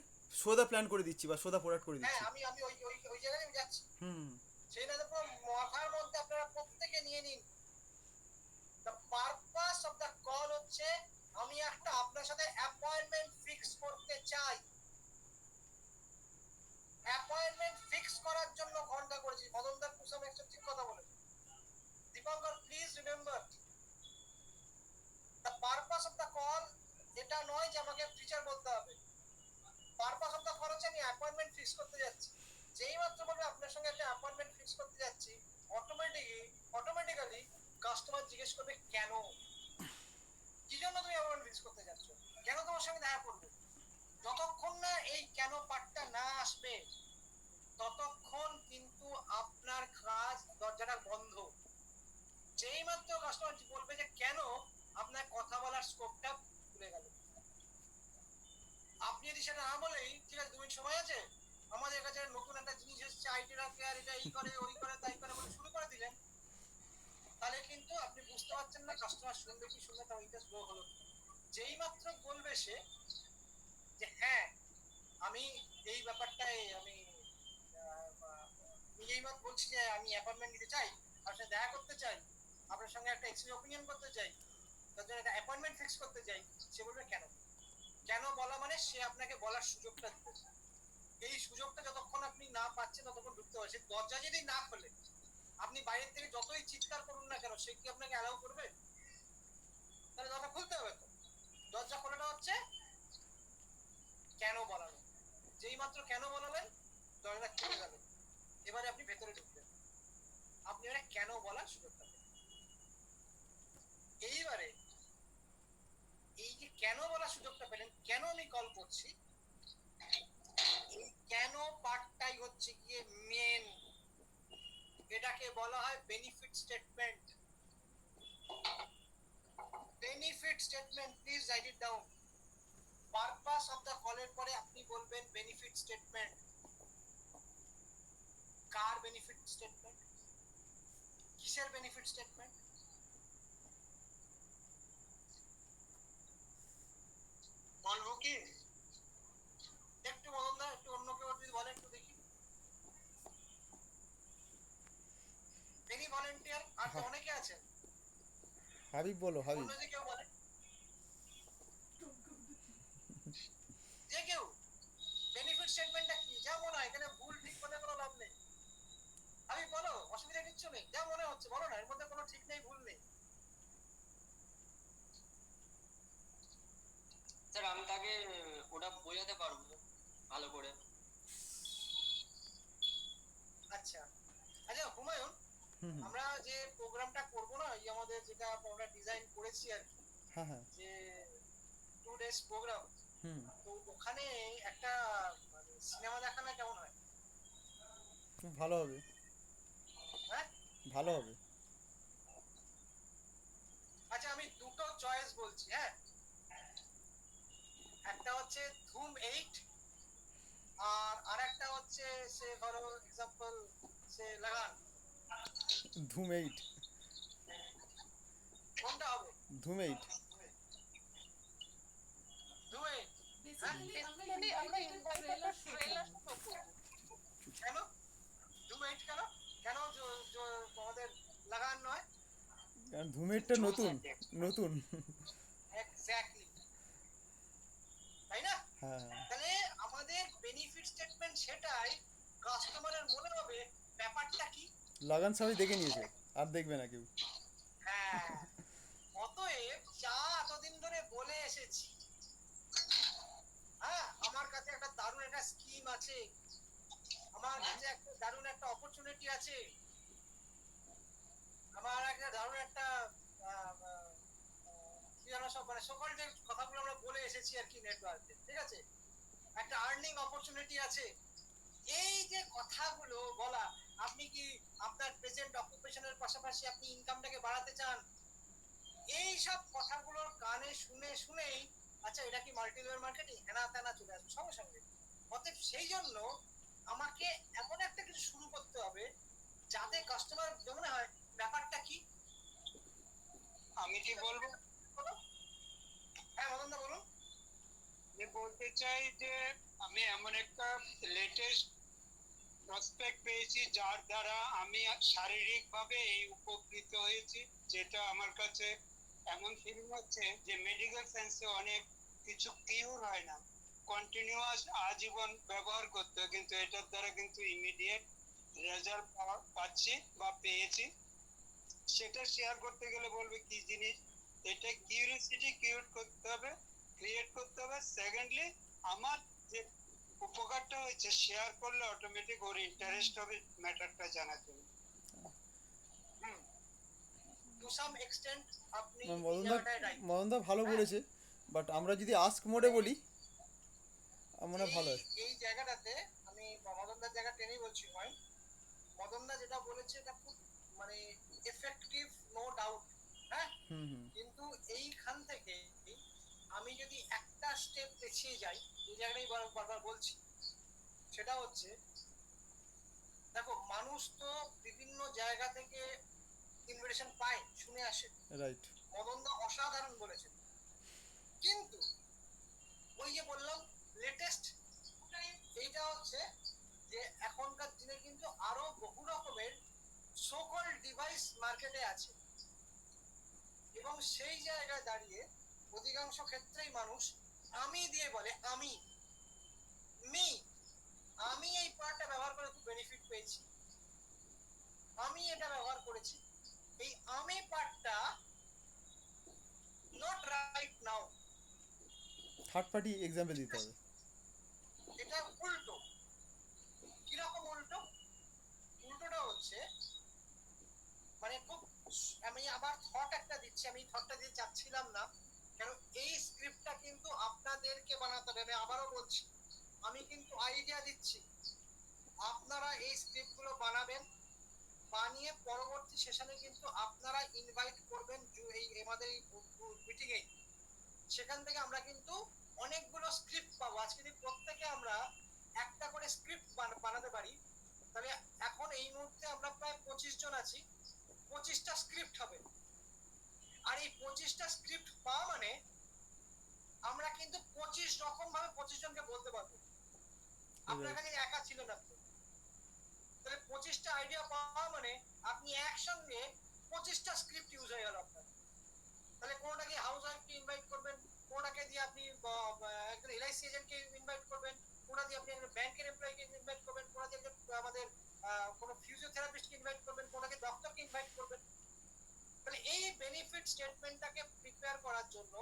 সোদা প্ল্যান করে দিচ্ছি বা সোদা প্রোডাক্ট করে হ্যাঁ দিচ্ছি। আমি আমি ওই ওই ওই জায়গায় আমি যাচ্ছি। হুম। সেই না পুরো মাথার মধ্যে আপনারা প্রত্যেকে নিয়ে নিন, the purpose of the call হচ্ছে আমি একটা আপনার সাথে অ্যাপয়েন্টমেন্ট ফিক্স করতে চাই। অ্যাপয়েন্টমেন্ট ফিক্স করার জন্য ঘন্টা করেছি। মদনদার কুসুম একটা ঠিক কথা বলে। Dipankar please remember, the purpose of the call এটা নয় যে আমাকে ফিচার বলতে হবে। পারপাস অফ দা কল হচ্ছে আমি অ্যাপয়েন্টমেন্ট ফিক্স করতে যাচ্ছি। যেই মাত্র বলবে আপনার সঙ্গে একটা অ্যাপয়েন্টমেন্ট ফিক্স করতে যাচ্ছি, অটোমেটিক্যালি কাস্টমার জিজ্ঞেস করবে কেন, কি জন্য তুমি অ্যাপয়েন্টমেন্ট ফিক্স করতে যাচ্ছ, কেন তোমার সঙ্গে দেখা করবে। যতক্ষণ না এই কেন পার্টটা না আসবে ততক্ষণ কিন্তু আপনার কাজ দরজাটা বন্ধ। যেই মাত্র কাস্টমার বলবে যে কেন, আপনার কথা বলার স্কোপটা খুলে গেল। আপনি যদি সেটা না বলেই ঠিক আছে 2 মিনিট সময় আছে, আমাদের কাছে নতুন একটা জিনিস এসেছে আইটি রাখে আর এটা এই করে ওই করে তাই করে বলে শুরু করে দিলেন, তাহলে কিন্তু আপনি বুঝতে পারছেন না কাস্টমার শুনবে কি শুনবে তার ইন্টারেস্ট গ্রো হলো। যেই মাত্র বলবে সে যে হ্যাঁ আমি এই ব্যাপারটায় আমি যেই মাত্র বলছি যে আমি অ্যাপয়েন্টমেন্ট নিতে চাই, আপনার সাথে দেখা করতে চাই, আপনার সঙ্গে একটা এক্সচেঞ্জ ওপিনিয়ন করতে চাই, তার জন্য একটা অ্যাপয়েন্টমেন্ট ফিক্স করতে চাই, সে বলবে কেন। কেন বলা মানে সে আপনাকে বলার সুযোগটা দিবে। এই সুযোগটা যতক্ষণ আপনি না পাচ্ছেন ততক্ষণ ঢুকতে হবে। সে দরজা যদি না খোলে আপনি বাইরের থেকে যতই চিৎকার করুন না কেন সে কি আপনাকে অ্যালাউ করবে? তাহলে দরজা খুলতে হবে তো। দরজা খোলাটা হচ্ছে কেন বলানো। যেই মাত্র কেন বলালেন দরজা খুলে গেল, এবারে আপনি ভেতরে ঢুকবেন, আপনি এটা কেন বলার সুযোগটা পেলেন। এইবারে এই যে কেন বলার সুযোগটা পেলেন, কেন আমি কল করছি, এই কেন পার্টটাই হচ্ছে গিয়ে মেন। এটাকে বলা হয় benefit statement. Benefit statement, please write it down. Purpose of the কলের পরে আপনি বলবেন বেনিফিট স্টেটমেন্ট। কার বেনিফিট স্টেটমেন্ট, কিসের বেনিফিট স্টেটমেন্ট? বলবো কি? একটু বলুন না, একটু অন্য কেউ যদি বলে একটু দেখি। Any volunteer? আর তো অনেকে আছেন, হাবিব বলো, হাবিব। অন্য যে কেউ বলে, যে কেউ। বেনিফিট স্টেটমেন্টটা কি? যা মনে হয়, এখানে ভুল ঠিক বলে কোনো লাভ নেই। আমি বলো, অসুবিধা কিচ্ছু নেই, যা মনে হচ্ছে বলো না, এর মধ্যে কোনো ঠিক নেই ভুল নেই। স্যার আমি তাকে ওটা বোঝাতে পারবো ভালো করে। আচ্ছা আচ্ছা হুমায়ুন, হুম হুম। আমরা যে প্রোগ্রামটা করবো না, এই আমাদের যেটা আমরা ডিজাইন করেছি আর কি, হ্যাঁ হ্যাঁ। যে 2 days প্রোগ্রাম, হুম। তো ওখানে একটা সিনেমা দেখানো কেমন হয়? ভালো হবে, হ্যাঁ, ভালো হবে। আচ্ছা আমি দুটো চয়েস বলছি, হ্যাঁ। একটা হচ্ছে ধুম 8, আর আরেকটা হচ্ছে সে ধরো এক্সাম্পল সে লাগান। ধুম 8। কোনটা হবে? ধুম 8। ধুম 8? হ্যাঁ, বেসিক্যালি আমরা ইনভাইটেড ট্রেলার শো করব। কেন ধুম 8 কেন? কেন আমাদের লাগান নয়? কারণ ধুম 8টা নতুন, নতুন। এক্স্যাক্টলি, তাই না? হ্যাঁ হ্যাঁ। তাহলে আমাদের বেনিফিট স্টেটমেন্ট সেটাই, কাস্টমারের মনে হবে ব্যাপারটা কি। লাগান সবাই দেখে নিয়েছে, আর দেখবে না কেউ। হ্যাঁ, অতএব যা এতদিন ধরে বলে এসেছি, হ্যাঁ, আমার কাছে একটা দারুণ একটা স্কিম আছে, আমার কাছে একটা দারুণ একটা অপরচুনিটি আছে, আমার একটা দারুণ একটা আহ, আহ, কি জানো সব মানে সকল যে কথাগুলো আমরা বলে এসেছি আর কি নেটওয়ার্কে, ঠিক আছে, একটা আর্নিং অপরচুনিটি আছে। এই যে কথাগুলো বলা, আপনি কি আপনার প্রেজেন্ট অকুপেশনের পাশাপাশি আপনি ইনকামটাকে বাড়াতে চান, এই সব কথাগুলোর কানে শুনে শুনেই আচ্ছা এটা কি মাল্টি লেভেল মার্কেটিং, হেনা তেনা চলে আসবে সঙ্গে সঙ্গে। অতএব সেই জন্য আমাকে এমন একটা কিছু শুরু করতে হবে যাতে কাস্টমার মনে হয় ব্যাপারটা কি। আমি কি বলবো? বলো। হ্যাঁ মদনদা বলুন। আমি বলতে চাই যে আমি এমন একটা লেটেস্ট প্রসপেক্ট পেয়েছি যার দ্বারা আমি শারীরিকভাবে এই উপকৃত হয়েছি, যেটা আমার কাছে এমন ফিলিং হচ্ছে যে মেডিকেল সায়েন্সে অনেক কিছু কিউর হয় না, কন্টিনিউয়াস আজীবন ব্যবহার করতে হয়, কিন্তু এটার দ্বারা কিন্তু ইমিডিয়েট রেজাল্ট পাচ্ছি বা পেয়েছি। সেটা শেয়ার করতে গেলে বলবে কি জিনিস, এটা কিউরিওসিটি ক্রিয়েট করতে হবে। সেকেন্ডলি আমার যে উপকারটা হয়েছে শেয়ার করলে অটোমেটিক ওর ইন্টারেস্ট হবে ম্যাটারটা জানার জন্য। টু সাম এক্সটেন্ট আপনি এই মদনদা, জায়গাটায় রাইট। মদনদা ভালো বলেছে, বাট আমরা যদি আস্ক মোডে বলি মনে হয় ভালো হয়। এই জায়গাটাতে আমি মদনদার জায়গা টেনেই বলছি ভাই, মদনদা যেটা বলেছে এটা খুব মানে এফেক্টিভ, নো ডাউট, হ্যাঁ। হুম হুম। কিন্তু এইখান থেকে আমি যদি একটা স্টেপ পিছিয়ে যাই, এই জায়গাটাই বারবার বলছি, সেটা হচ্ছে দেখো মানুষ তো বিভিন্ন জায়গা থেকে ইনভিটেশন পায়, শুনে আসে, রাইট। মদনদা অসাধারণ বলেছেন, কিন্তু ওই যে বললাম লেটেস্ট, এইটা হচ্ছে যে এখনকার দিনে কিন্তু আরো বহু রকমের সকল ডিভাইস মার্কেটে আছে, এবং সেই জায়গায় দাঁড়িয়ে অধিকাংশ ক্ষেত্রেই মানুষ আমি দিয়ে বলে, আমি মি আমি এই প্রোডাক্টটা ব্যবহার করে খুব বেনিফিট পেয়েছি, আমি এটা ব্যবহার করেছি। এই আমি পার্টটা নট থার্ড পার্টি এক্সাম্পল দিতে হবে। এটা উল্টো। কিরকম উল্টো? উল্টোটা হচ্ছে মানে খুব, আমি আবার থট একটা দিচ্ছি, আমি থটটা দিতে চাচ্ছিলাম না, কারণ এই স্ক্রিপ্টটা কিন্তু আপনাদেরকে বানাতে হবে। আমি আবারও বলছি, আমি কিন্তু আইডিয়া দিচ্ছি, আপনারা এই স্ক্রিপ্টগুলো বানাবেন, বানিয়ে পরবর্তী সেশনে কিন্তু আপনারা ইনভাইট করবেন এই আমাদের এই মিটিংয়ে। সেখান থেকে আমরা কিন্তু অনেকগুলো স্ক্রিপ্ট পাবো। আজকে যদি প্রত্যেকে আমরা একটা করে স্ক্রিপ্ট বানাতে পারি, তাহলে এখন এই মুহূর্তে আমরা প্রায় 25 জন আছি, 25টা স্ক্রিপ্ট হবে। আর এই 25টা স্ক্রিপ্ট পাওয়া মানে আমরা কিন্তু 25 রকম ভাবে 25 জনকে বলতে পারবো। আপনার কাছে একা ছিল না তো। তাহলে 25টা আইডিয়া পাওয়া মানে আপনি একসঙ্গে 25টা স্ক্রিপ্ট ইউজ হয়ে গেল আপনার। তাহলে কোনটাকে হাউস ওয়াইফকে ইনভাইট করবেন, কোনটাকে দিয়ে আপনি একজন এলআইসি এজেন্টকে ইনভাইট করবেন, কোনটা দিয়ে আপনি একজন ব্যাংকের এমপ্লয়িকে ইনভাইট করবেন, কোনটা দিয়ে আমাদের কোনো ফিজিওথেরাপিস্টকে ইনভাইট করবেন, কোনটাকে ডক্টরকে ইনভাইট করবেন। তাহলে এই বেনিফিট স্টেটমেন্টটাকে প্রিপেয়ার করার জন্য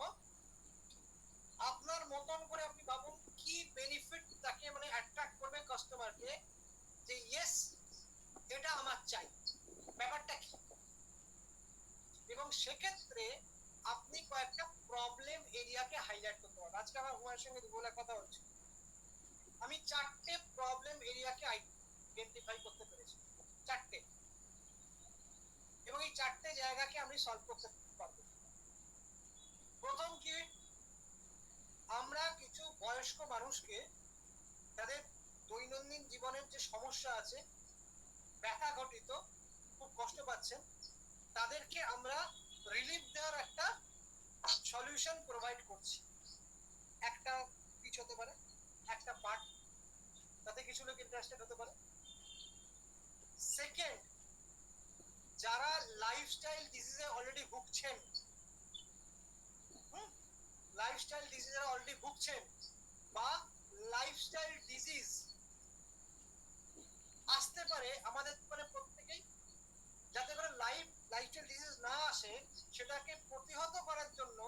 আপনার মতন করে আপনি ভাবুন কি বেনিফিট তাকে মানে অ্যাট্রাক্ট করবে কাস্টমারকে, যে ইয়েস এটা আমার চাই, ব্যাপারটা কি। এবং সেক্ষেত্রে আপনি কয়েকটা প্রবলেম এরিয়াকে হাইলাইট করতে পারবেন। আজকে আমার হুমায়ের সঙ্গে দুপুরে কথা হচ্ছে, আমি 4টে প্রবলেম এরিয়াকে আইডেন্টিফাই করতে পেরেছি, 4টে, এবং এই 4টে জায়গাকে আমি সলভ করতে পারবো। প্রথম কি, আমরা কিছু বয়স্ক মানুষকে তাদের দৈনন্দিন জীবনের যে সমস্যা আছে, ব্যথা ঘটিত, খুব কষ্ট পাচ্ছেন, তাদেরকে আমরা রিলিফ দেওয়ার একটা সলিউশন প্রোভাইড করছি। একটা পিচ হতে পারে, একটা পার্ট, তাতে কিছু লোক ইন্টারেস্টেড হতে পারে। সেকেন্ড, যারা লাইফস্টাইল ডিজিজে অলরেডি ভুগছেন, লাইফস্টাইল ডিজিজে অলরেডি ভুগছেন বা লাইফস্টাইল ডিজিজ আসতে পারে আমাদের মানে প্রত্যেকেই, যাতে করে লাইফস্টাইল ডিজিজ না আসে সেটাকে প্রতিহত করার জন্য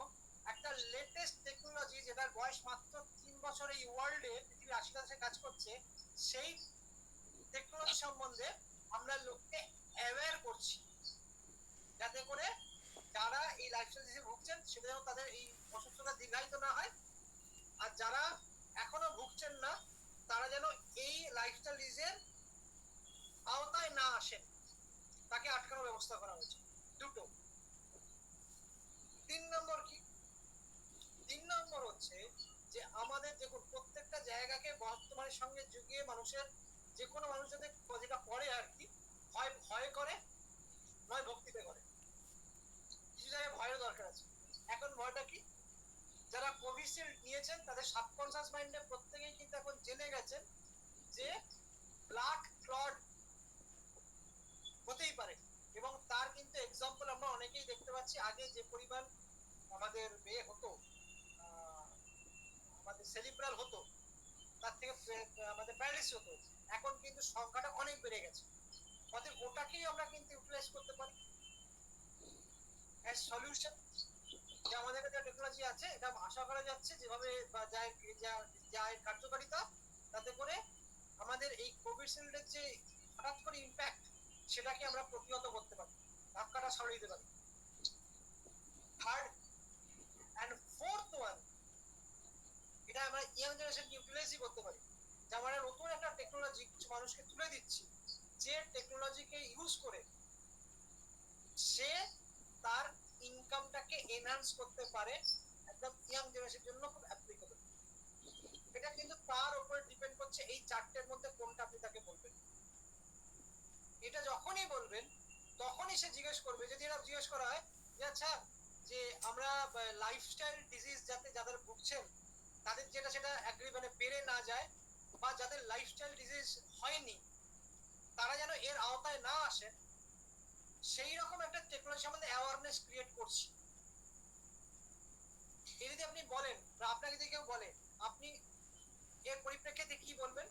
একটা লেটেস্ট টেকনোলজি, যেটার বয়স মাত্র 3 বছর, এই ওয়ার্ল্ডে পৃথিবীর 80 দেশে কাজ করছে, সেই টেকনোলজি সম্বন্ধে আমরা লোককে অ্যাওয়্যার করছি, যাতে করে যারা এই লাইফস্টাইল ডিজিজে ভুগছেন সেটা যেন তাদের এই অসুস্থতা দীর্ঘায়িত না হয়, আর যারা এখনো ভুগছেন না তারা যেন এই লাইফস্টাইল ডিজিজের আওতায় না আসেন, তাকে আটকানোর ব্যবস্থা করা হয়েছে। দুটো। 3 নম্বর কি, 3 নম্বর হচ্ছে যে আমাদের দেখুন প্রত্যেকটা জায়গাকে বর্তমানের সঙ্গে যুগিয়ে মানুষের, যে কোনো মানুষ যাতে যেটা করে আর কি, হয় ভয় করে নয় ভক্তিতে করে, কিছু জায়গায় ভয়ের দরকার আছে। এখন ভয়টা কি, যারা কোভিশিল্ড নিয়েছেন তাদের সাবকনসিয়াস মাইন্ডে প্রত্যেকেই কিন্তু এখন জেনে গেছেন যে ব্লাড ক্লট হতেই পারে, এবং তার কিন্তু এক্সাম্পল আমরা অনেকেই দেখতে পাচ্ছি। আগে যে পরিমাণ আমাদের হতো, আমাদের সেরিব্রাল হতো, তার থেকে আমাদের প্যারালিসিস হতো, এখন কিন্তু সংখ্যাটা অনেক বেড়ে গেছে। অতএব ওটাকেই আমরা কিন্তু ইউটিলাইজ করতে পারি অ্যাজ সলিউশন। যে আমাদের কাছে টেকনোলজি আছে, এটা আশা করা যাচ্ছে যেভাবে যা কার্যকারিতা, তাতে করে আমাদের এই কোভিশিল্ডের যে হঠাৎ করে ইম্প্যাক্ট, সেটাকে আমরা প্রতিহত করতে পারি, ধাক্কাটা সরিয়ে দিতে পারি। থার্ড অ্যান্ড ফোর্থ ওয়ান, এটা আমরা ইয়াং জেনারেশনকে ইউটিলাইজই করতে পারি, যে আমরা নতুন একটা টেকনোলজি কিছু মানুষকে তুলে দিচ্ছি, যে টেকনোলজিকে ইউজ করে সে তার ইনকামটাকে এনহান্স করতে পারে, একদম ইয়াং জেনারেশনের জন্য খুব অ্যাপ্লিকেবল। এটা কিন্তু তার উপরে ডিপেন্ড করছে এই 4টের মধ্যে কোনটা আপনি তাকে বলবেন। এটা যখনই বলবেন তখনই সে জিজ্ঞেস করবে, যদি এটা জিজ্ঞেস করা হয় যে আচ্ছা, যে আমরা লাইফস্টাইল ডিজিজ যাতে যাদের ভুগছেন তাদের যেটা সেটা মানে বেড়ে না যায়, বা যাদের লাইফস্টাইল ডিজিজ হয়নি তারা যেন এর আওতায় না আসে, সেই রকম একটা টেকনোলজি সম্বন্ধে অ্যাওয়ারনেস ক্রিয়েট করছি। এই যদি আপনি বলেন বা আপনাকে যদি কেউ বলে, আপনি এর পরিপ্রেক্ষিতে কি বলবেন?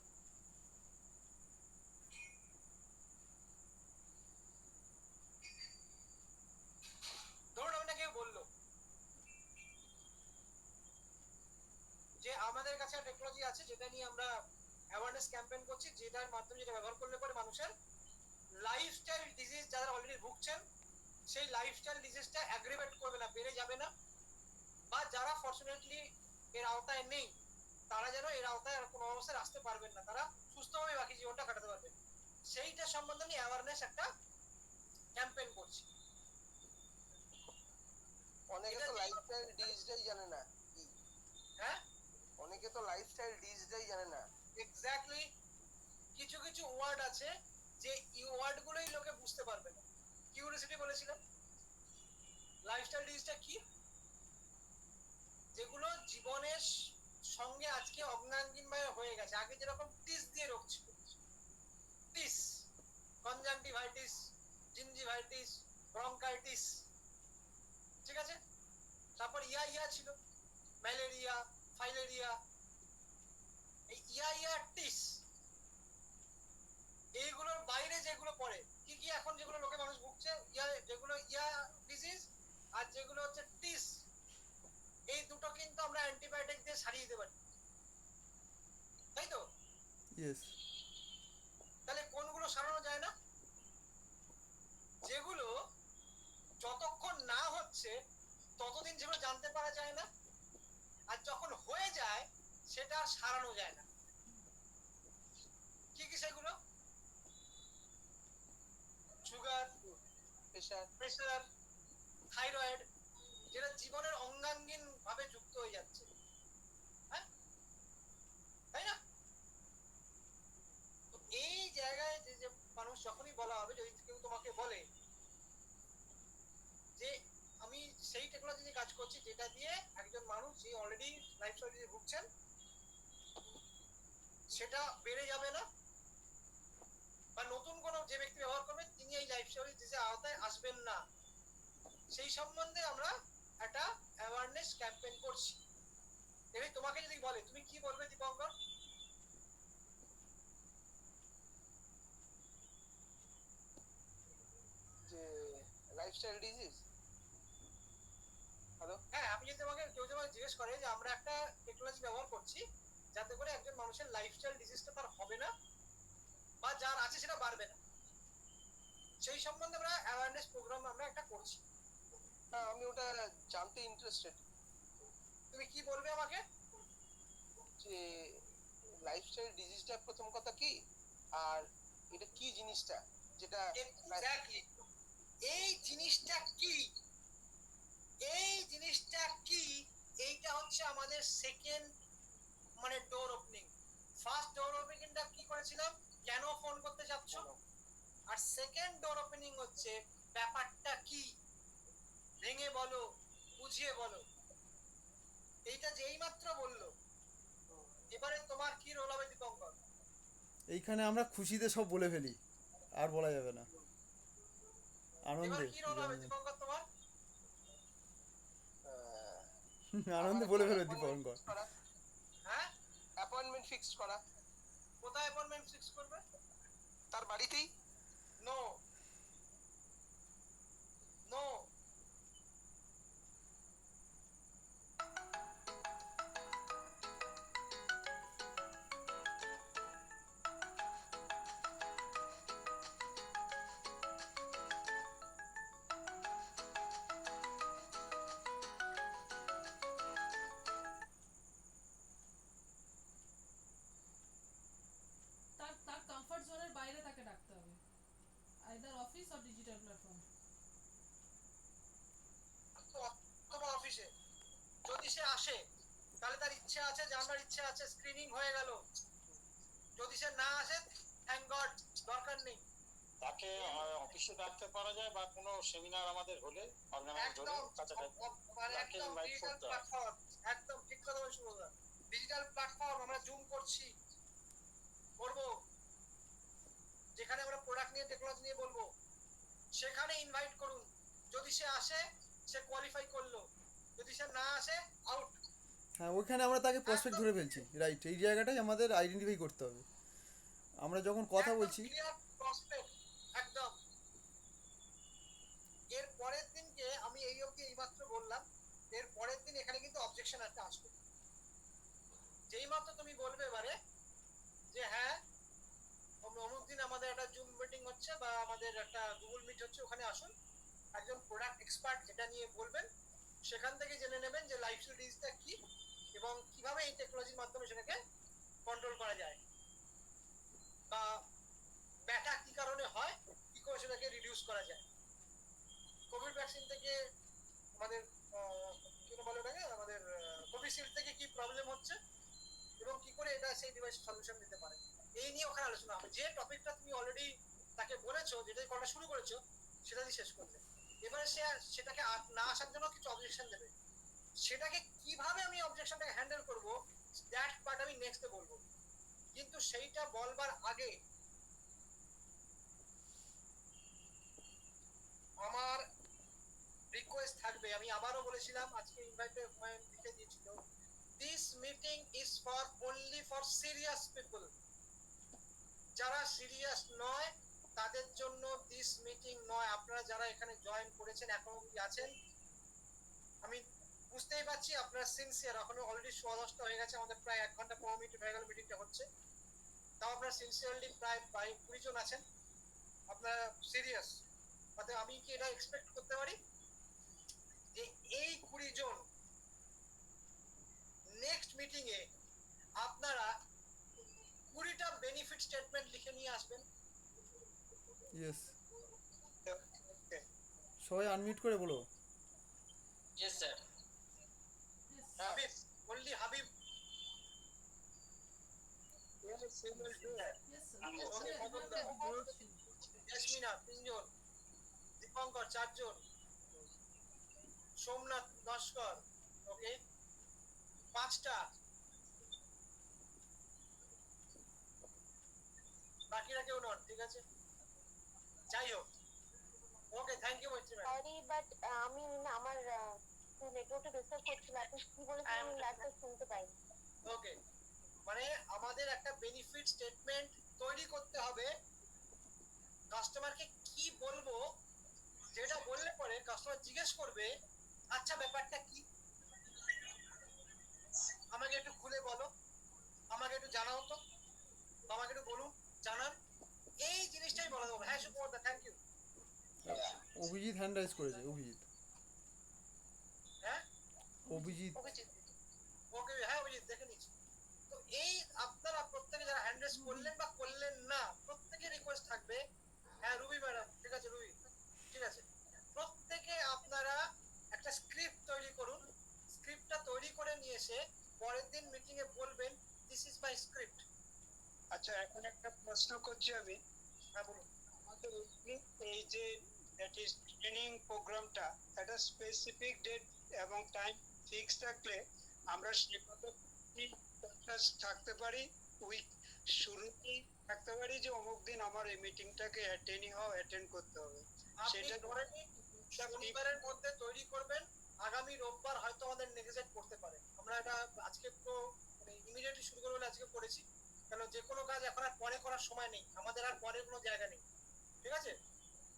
ধরুন আপনাকে কেউ বললো যে আমাদের কাছে টেকনোলজি আছে যেটা নিয়ে আমরা অ্যাওয়ারনেস ক্যাম্পেইন করছি, যেটার মাধ্যমে যেটা ব্যবহার করলে পরে মানুষের লাইফস্টাইল ডিজিজ যারা অলরেডি ভুগছেন সেই লাইফস্টাইল ডিজিজটা অ্যাগ্রিভেট করবে না, বেড়ে যাবে না, বা যারা ফরচুনেটলি এর আওতায় নেই তারা যেন এর আওতায় আর কোনো অবস্থায় আসতে পারবেন না, তারা সুস্থভাবে বাকি জীবনটা কাটাতে পারবেন, সেইটা সম্বন্ধে নিয়ে অ্যাওয়ারনেস একটা ক্যাম্পেইন করছি। অনেকে এটা তো যে- লাইফস্টাইল ডিজিটাই জানে না কি। হ্যাঁ, অনেকে তো লাইফস্টাইল ডিজিটাই জানে না। এক্স্যাক্টলি। কিছু কিছু ওয়ার্ড আছে যে এই ওয়ার্ড গুলোই লোকে বুঝতে পারবে না। কিউরিওসিটি বলেছিলাম, লাইফস্টাইল ডিজিজটা কি, যেগুলো জীবনের সঙ্গে আজকে অঙ্গাঙ্গিন ভাবে হয়ে গেছে। আগে যেরকম টিস দিয়ে রোগ ছিল, টিস, কনজাংটিভাইটিস, জিঞ্জিভাইটিস, ব্রঙ্কাইটিস, ঠিক আছে, তারপর ইয়া ইয়া ছিল, ম্যালেরিয়া, ফাইলেরিয়া, এই ইয়া ইয়া টিস, এইগুলোর বাইরে যেগুলো পড়ে কি কি এখন যেগুলো লোকে মানুষ ভুগছে, ইয়া যেগুলো ইয়া ডিজিজ আর যেগুলো হচ্ছে টিস, এই দুটো কিন্তু আমরা অ্যান্টিবায়োটিক দিয়ে সারিয়ে দিতে পারি, তাই তো? ইয়েস। তাহলে কোনগুলো সারানো যায় না? যেগুলো যতক্ষণ না হচ্ছে ততদিন যেগুলো জানতে পারা যায় না, আর যখন হয়ে যায় সেটা আর সারানো যায় না। কি কি সেগুলো? সুগার, প্রেশার, থাইরয়েড, যেটা জীবনের অঙ্গাঙ্গিন ভাবে যুক্ত হয়ে যাচ্ছে, হ্যাঁ, তাই না? তো এই জায়গায় যে যে মানুষ যখনই বলা হবে, যদি কেউ তোমাকে বলে যে আমি সেই টেকনোলজি নিয়ে কাজ করছি যেটা দিয়ে একজন মানুষ যে অলরেডি লাইফস্টাইল ডিজিজে ভুগছেন সেটা বেড়ে যাবে না, বা নতুন কোনো যে ব্যক্তি ব্যবহার করবে তিনি এই লাইফস্টাইল ডিজিজের আওতায় আসবেন না, সেই সম্বন্ধে আমরা একটা অ্যাওয়ারনেস ক্যাম্পেইন করছি। এবার তোমাকে যদি বলে তুমি কি বলবে দীপঙ্কর? যে লাইফস্টাইল ডিজিজ। হ্যালো, হ্যাঁ, আমি যদি তোমাকে কেউ যদি আমাকে জিজ্ঞেস করে যে আমরা একটা টেকনোলজি ব্যবহার করছি যাতে করে একজন মানুষের লাইফস্টাইল ডিজিজটা তার হবে না বা যার আছে সেটা বাড়বে না, সেই সম্বন্ধে আমরা অ্যাওয়ারনেস প্রোগ্রাম আমরা একটা করছি। আমি ওটা জানতে ইন্টারেস্টেড তুমি কি বলবে আমাকে? যে লাইফস্টাইল ডিজিজটা প্রথম কথা কি, আর এটা কি জিনিসটা যেটা এক্স্যাক্টলি, এই জিনিসটা কি, এই জিনিসটা কি, এইটা হচ্ছে আমাদের সেকেন্ড মানে ডোর ওপেনিং। ফার্স্ট ডোর ওপেনিংটা কি করেছিলাম, কেন ফোন করতে যাচ্ছ, আর সেকেন্ড ডোর ওপেনিং হচ্ছে ব্যাপারটা কি, ভেঙে বলো, বুঝিয়ে বলো। এইটা যেই মাত্র বললো, এবারে তোমার কি রোল হবে দীপঙ্কর? এইখানে আমরা খুশিতে সব বলে ফেলি, আর বলা যাবে না, এবার আনন্দে কি রোল হবে দীপঙ্কর তোমার? আনন্দে বলে ফেলবে দীপঙ্কর। হ্যাঁ, অ্যাপয়েন্টমেন্ট ফিক্স করা কোথায় অ্যাপয়েন্টমেন্ট ফিক্স করবে? তার বাড়িতেই। নো, নো, তার তার কমফর্ট জোনের বাইরে তাকে ডাকতে হবে, either office or digital platform. অথবা অফিসে যদি সে আসে তাহলে তার ইচ্ছে আছে, জানার ইচ্ছে আছে, স্ক্রিনিং হয়ে গেল। যদি সে না আসে থ্যাংক গড, দরকার নেই। তাকে অফিসে ডাকতে পারা যায় বা কোনো সেমিনার আমাদের হলে অর্গানাইজ হলে একদম কাছাকাছি মানে তাকে একদম invite ডিজিটাল করতে হবে। প্ল্যাটফর্ম, একদম ঠিক কথা বলছো দাদা। ডিজিটাল প্ল্যাটফর্ম আমরা জুম করছি, করব, যেখানে আমরা প্রোডাক্ট নিয়ে টেকনোলজি নিয়ে বলবো, সেখানে ইনভাইট করুন। যদি সে আসে সে কোয়ালিফাই করলো, যদি সে না আসে আউট। হ্যাঁ, ওইখানে আমরা তাকে প্রসপেক্ট ধরে ফেলছি, রাইট, এই জায়গাটাই আমাদের আইডেন্টিফাই করতে হবে আমরা যখন কথা বলছি। একদম। এর পরের দিনকে আমি এই অবধি এইমাত্র বললাম, এর পরের দিন এখানে কিন্তু অবজেকশন একটা আসবে। যেই মাত্র তুমি বলবে এবারে যে হ্যাঁ অমুক দিন আমাদের একটা জুম মিটিং হচ্ছে বা আমাদের একটা গুগল মিট হচ্ছে, ওখানে আসুন, একজন প্রোডাক্ট এক্সপার্ট এটা নিয়ে বলবেন, সেখান থেকে জেনে নেবেন যে লাইফস্টাইল ডিজিজটা কি এবং কিভাবে এই টেকনোলজির মাধ্যমে সেটাকে কন্ট্রোল করা যায়, বা ব্যাটা কি কারণে হয়, কি করে সেটাকে রিডিউস করা যায়। কোভিড ভ্যাকসিন থেকে আমাদের কি বলে ওটাকে, আমাদের কোভিশিল্ড থেকে কি প্রবলেম হচ্ছে এবং কি করে এটা সেই ডিভাইস সলিউশন দিতে পারে, এই নিয়ে ওখানে আলোচনা হবে। যে টপিকটা তুমি অলরেডি তাকে বলেছো, যেটাই করা শুরু করেছো, সেটা দিয়ে শেষ করবে। এবারে সে সেটাকে না আসার জন্য কিছু অবজেকশন দেবে, সেটাকে কিভাবে আমি অবজেকশনটাকে হ্যান্ডেল করব, দ্যাট পার্ট আমি নেক্সটে বলবো। কিন্তু সেইটা বলবার আগে আমার রিকোয়েস্ট থাকবে, আমি আবারও বলেছিলাম, আজকে ইনভাইটে লিখে দিয়েছিল, this meeting is for only for serious people. যারা সিরিয়াস নয় তাদের জন্য দিস মিটিং নয়। আপনারা যারা এখানে জয়েন করেছেন, এখনো অবধি আছেন, আমি বুঝতেই পারছি আপনারা সিনসিয়ার। এখনো অলরেডি 10:15 হয়ে গেছে, আমাদের প্রায় 1 ঘন্টা 15 মিনিট হয়ে গেল মিটিংটা হচ্ছে, তাও আপনারা সিনসিয়ারলি প্রায় 20 জন আছেন, আপনারা সিরিয়াস। অর্থাৎ আমি কি এটা এক্সপেক্ট করতে পারি যে এই 20 জন নেক্সট মিটিং এ আপনারা 20টা বেনিফিট স্টেটমেন্ট লিখে নিয়ে আসবেন? ইয়েস, সবাই আনমিউট করে বলো। Yes sir. Yes. Habib, only Habib. Yes, we will do that. Yes, sir. I'm Yes, okay. sir. You have a good sheet. Yasmina 3 জন, দীপঙ্কর 4 জন, সোমনাথ নস্কর, ওকে 5টা, বাকিরা কেউ নন, ঠিক আছে? যাই হোক, ওকে, থ্যাংক ইউ মৈত্রী ম্যাম। সরি বাট আমি না আমার নেটওয়ার্কটা ডিস্টার্ব করছিল, আপনি কি বলেছেন আমি লাস্টে শুনতে পাইনি। ওকে, মানে আমাদের একটা বেনিফিট স্টেটমেন্ট তৈরি করতে হবে। কাস্টমারকে কি বলবো, যেটা বললে পরে কাস্টমার জিজ্ঞেস করবে আচ্ছা ব্যাপারটা কি, আমাকে একটু খুলে বলো, আমাকে একটু জানাও তো, আমাকে একটু বলুন, জানান, এই জিনিসটাই বলা দেবো। হ্যাঁ সুপর্দা, thank you. Abhijit hand raise করেছে, অভিজিৎ। হ্যাঁ অভিজিৎ। ওকে, হ্যাঁ অভিজিৎ দেখে নিচ্ছি। তো এই আপনারা প্রত্যেকে যারা হ্যান্ড রেজ করলেন বা করলেন না, প্রত্যেকে রিকোয়েস্ট থাকবে। হ্যাঁ রুবি ম্যাডাম, ঠিক আছে রুবি, ঠিক আছে, প্রত্যেকে আপনারা একটা স্ক্রিপ্ট তৈরি করুন। স্ক্রিপ্টটা তৈরি করে নিয়ে এসে পরের দিন মিটিং এ বলবেন দিস ইজ মাই স্ক্রিপ্ট। আচ্ছা, এখন একটা প্রশ্ন করছি আমি। হ্যাঁ বলুন। আমাদের এই যে দ্যাট ইজ ট্রেনিং প্রোগ্রামটা, একটা স্পেসিফিক ডেট এবং টাইম ফিক্স থাকলে আমরা সেভাবে থাকতে পারি। উইক শুরুতেই থাকতে পারি যে অমুক দিন আমার এই মিটিংটাকে অ্যাটেন্ড করতে হবে। আপনি সেটা ধরে নিন শনিবারের মধ্যে তৈরি করবেন, আগামী রোববার হয়তো আমাদের নেগোসিয়েট করতে পারে। আমরা এটা আজকে তো মানে ইমিডিয়েটলি শুরু করবো বলে আজকে করেছি, কারণ যে কোনো কাজ এখন আর পরে করার সময় নেই, আমাদের আর পরে কোনো জায়গা নেই, ঠিক আছে?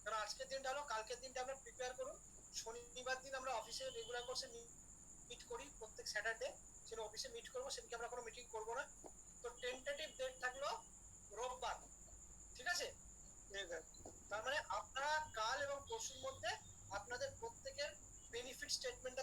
কারণ আজকের দিনটা হলো, কালকের দিনটা আমরা প্রিপেয়ার করুন। শনিবার দিন আমরা অফিসে রেগুলার কোর্সে মিট করি, প্রত্যেক স্যাটারডে সেটা অফিসে মিট করবো, সেদিকে আমরা কোনো মিটিং করবো না। তো টেন্টেটিভ ডেট থাকলো রোববার, ঠিক আছে? ঠিক আছে। তার মানে আপনারা কাল এবং পরশুর মধ্যে আপনাদের প্রত্যেকের বেনিফিট স্টেটমেন্টটা